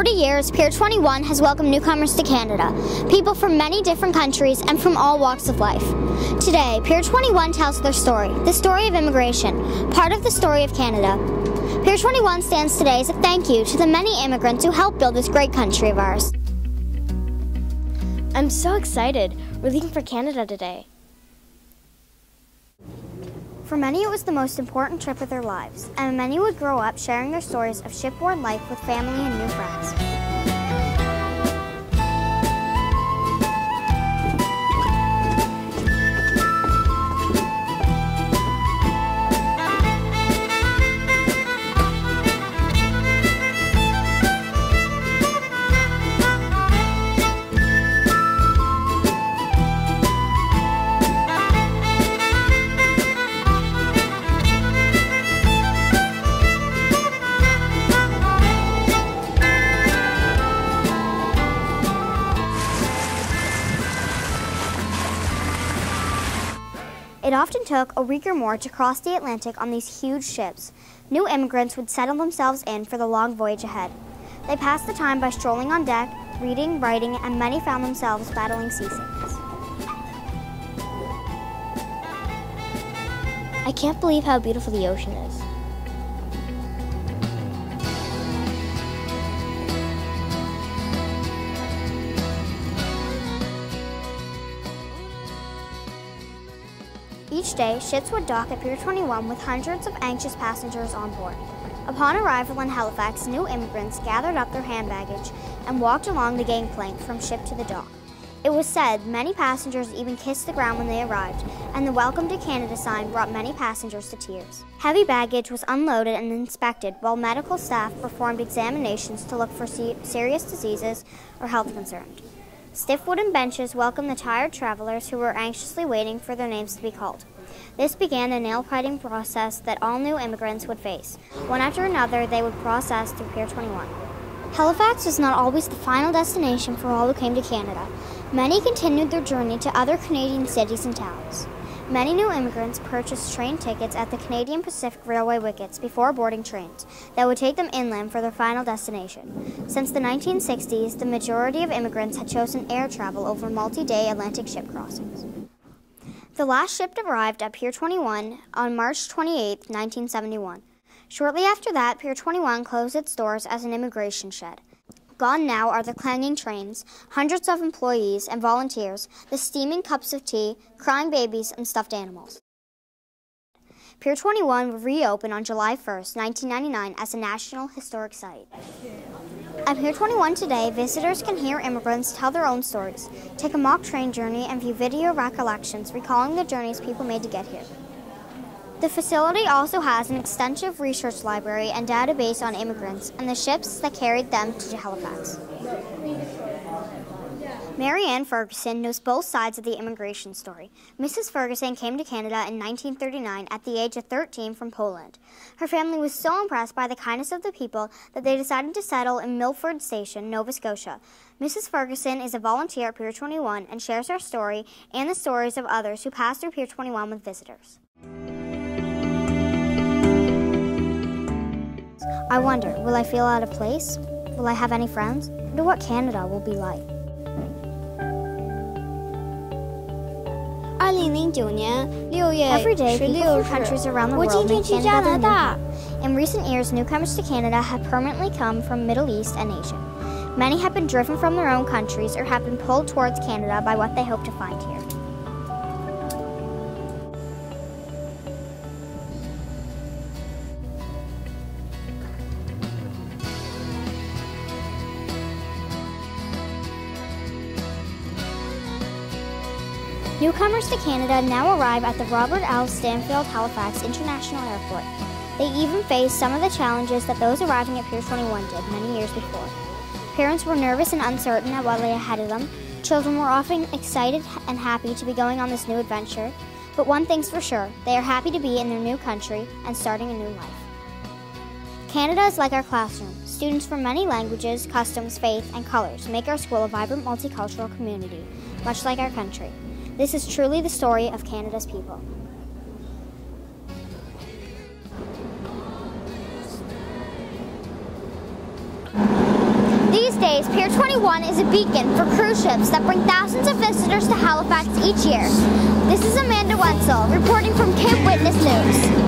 40 years, Pier 21 has welcomed newcomers to Canada, people from many different countries and from all walks of life. Today, Pier 21 tells their story, the story of immigration, part of the story of Canada. Pier 21 stands today as a thank you to the many immigrants who helped build this great country of ours. I'm so excited. We're leaving for Canada today. For many, it was the most important trip of their lives, and many would grow up sharing their stories of shipboard life with family and new friends. It often took a week or more to cross the Atlantic on these huge ships. New immigrants would settle themselves in for the long voyage ahead. They passed the time by strolling on deck, reading, writing, and many found themselves battling seasickness. I can't believe how beautiful the ocean is. Each day, ships would dock at Pier 21 with hundreds of anxious passengers on board. Upon arrival in Halifax, new immigrants gathered up their hand baggage and walked along the gangplank from ship to the dock. It was said many passengers even kissed the ground when they arrived, and the Welcome to Canada sign brought many passengers to tears. Heavy baggage was unloaded and inspected while medical staff performed examinations to look for serious diseases or health concerns. Stiff wooden benches welcomed the tired travelers who were anxiously waiting for their names to be called. This began the nail-biting process that all new immigrants would face. One after another, they would process through Pier 21. Halifax was not always the final destination for all who came to Canada. Many continued their journey to other Canadian cities and towns. Many new immigrants purchased train tickets at the Canadian Pacific Railway wickets before boarding trains that would take them inland for their final destination. Since the 1960s, the majority of immigrants had chosen air travel over multi-day Atlantic ship crossings. The last ship arrived at Pier 21 on March 28, 1971. Shortly after that, Pier 21 closed its doors as an immigration shed. Gone now are the clanging trains, hundreds of employees and volunteers, the steaming cups of tea, crying babies, and stuffed animals. Pier 21 will reopen on July 1, 1999 as a National Historic Site. At Pier 21 today, visitors can hear immigrants tell their own stories, take a mock train journey, and view video recollections recalling the journeys people made to get here. The facility also has an extensive research library and database on immigrants and the ships that carried them to Halifax. Mary Ann Ferguson knows both sides of the immigration story. Mrs. Ferguson came to Canada in 1939 at the age of 13 from Poland. Her family was so impressed by the kindness of the people that they decided to settle in Milford Station, Nova Scotia. Mrs. Ferguson is a volunteer at Pier 21 and shares her story and the stories of others who pass through Pier 21 with visitors. I wonder, will I feel out of place? Will I have any friends? I wonder what Canada will be like. 2009年6月 Every day, people 16 from countries 日， around the 我 world 今天 make 去加 Canada 拿 their new 大。 home. In recent years, newcomers to Canada have permanently come from Middle East and Asia. Many have been driven from their own countries or have been pulled towards Canada by what they hope to find here. Newcomers to Canada now arrive at the Robert L. Stanfield Halifax International Airport. They even face some of the challenges that those arriving at Pier 21 did many years before. Parents were nervous and uncertain at what lay ahead of them. Children were often excited and happy to be going on this new adventure. But one thing's for sure, they are happy to be in their new country and starting a new life. Canada is like our classroom. Students from many languages, customs, faith, and colors make our school a vibrant multicultural community, much like our country. This is truly the story of Canada's people. days, Pier 21 is a beacon for cruise ships that bring thousands of visitors to Halifax each year. This is Amanda Wenzel reporting from Cape Witness News.